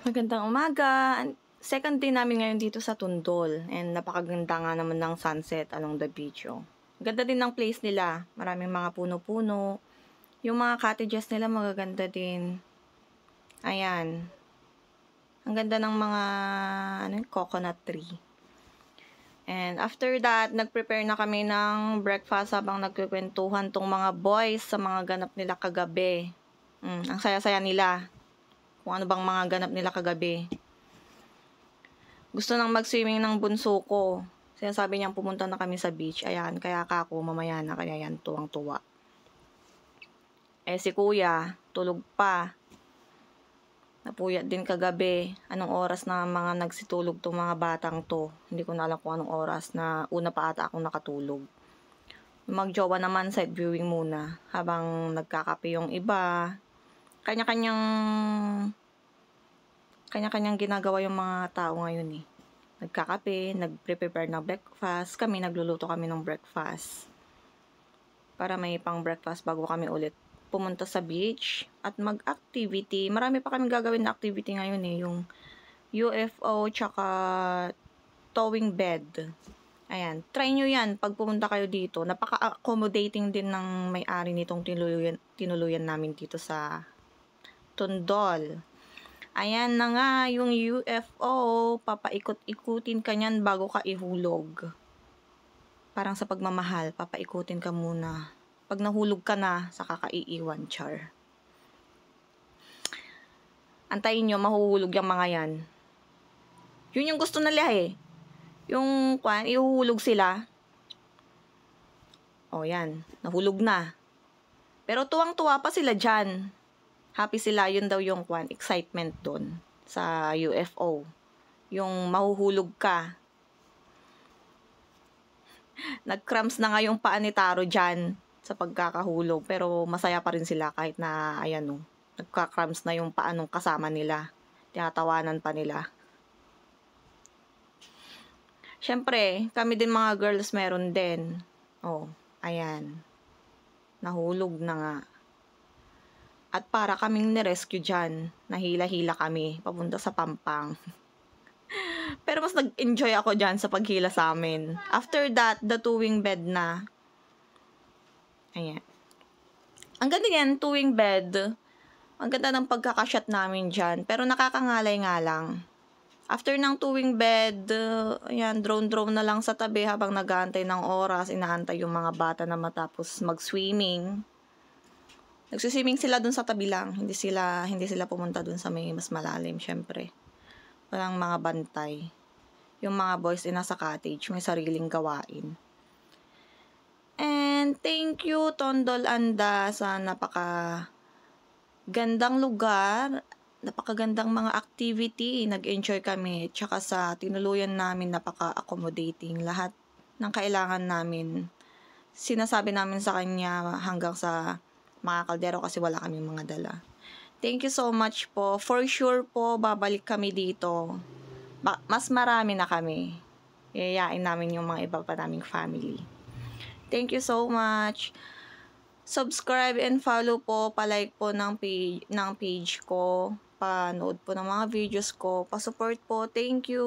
Magandang umaga. Second day namin ngayon dito sa Tundol and napakaganda nga naman ng sunset along the beach. Oh. Ganda din ng place nila. Maraming mga puno-puno. Yung mga cottages nila magaganda din. Ayan. Ang ganda ng mga coconut tree. And after that, nag-prepare na kami ng breakfast habang nagkukwentuhan tong mga boys sa mga ganap nila kagabi. Ang saya-saya nila. Kung ano bang mga ganap nila kagabi. Gusto nang mag-swimming ng bunso ko. Sinasabi niyang pumunta na kami sa beach. Ayan, kaya ako mamaya na, kaya yan, tuwang-tuwa. Si kuya, tulog pa. Napuyat din kagabi. Anong oras na mga nagsitulog tong mga batang to? Hindi ko na alam kung anong oras na una pa ata akong nakatulog. Magjowa naman, side viewing muna. Habang nagkakape yung iba. Kanya-kanyang ginagawa yung mga tao ngayon eh. Nagkakape, nagpre-prepare ng breakfast. Kami, nagluluto kami ng breakfast. Para may pang breakfast bago kami ulit pumunta sa beach at mag-activity. Marami pa kami gagawin na activity ngayon eh. Yung UFO tsaka towing bed. Ayan. Try nyo yan pag pumunta kayo dito. Napaka-accommodating din ng may-ari nitong tinuluyan namin dito sa Tundol. Ayan na nga, yung UFO, papaikot-ikutin ka niyan bago ka ihulog. Parang sa pagmamahal, papaikutin ka muna. Pag nahulog ka na, saka ka iiwan, char. Antayin nyo, mahuhulog yung mga yan. Yun yung gusto nila eh. Yung, ihuhulog sila. O yan, nahulog na. Pero tuwang-tuwa pa sila dyan. Happy sila, yun daw yung excitement doon sa UFO. Yung mahuhulog ka. Nag-cramps na nga yung paa ni Taro dyan sa pagkakahulog. Pero masaya pa rin sila kahit na, ayan o, nagka-cramps na yung paa nung kasama nila. Tinatawanan pa nila. Siyempre, kami din mga girls meron din. Oh, ayan. Nahulog na nga. At para kaming nirescue dyan, nahila-hila kami, papunta sa Pampang. Pero mas nag-enjoy ako dyan sa paghila sa amin. After that, the two-wing bed na. Ayan. Ang ganda yan, two-wing bed. Ang ganda ng pagkakashot namin dyan. Pero nakakangalay nga lang. After ng two-wing bed, ayan, drone-drone na lang sa tabi habang nag-aantay ng oras. Inaantay yung mga bata na matapos mag-swimming. Nagsiswimming sila dun sa tabi lang. Hindi sila pumunta dun sa may mas malalim, syempre. Walang mga bantay. Yung mga boys nasa cottage, may sariling gawain. And thank you, Tondol Anda, sa napaka-gandang lugar, napakagandang mga activity. Nag-enjoy kami. Tsaka sa tinuluyan namin, napaka-accommodating. Lahat ng kailangan namin, sinasabi namin sa kanya hanggang sa mga kaldero kasi wala kaming mga dala. Thank you so much po. For sure po, babalik kami dito. Mas marami na kami. Yayain namin yung mga iba pa naming family. Thank you so much. Subscribe and follow po, palike po ng page ko. Panood po ng mga videos ko. Pa-support po. Thank you.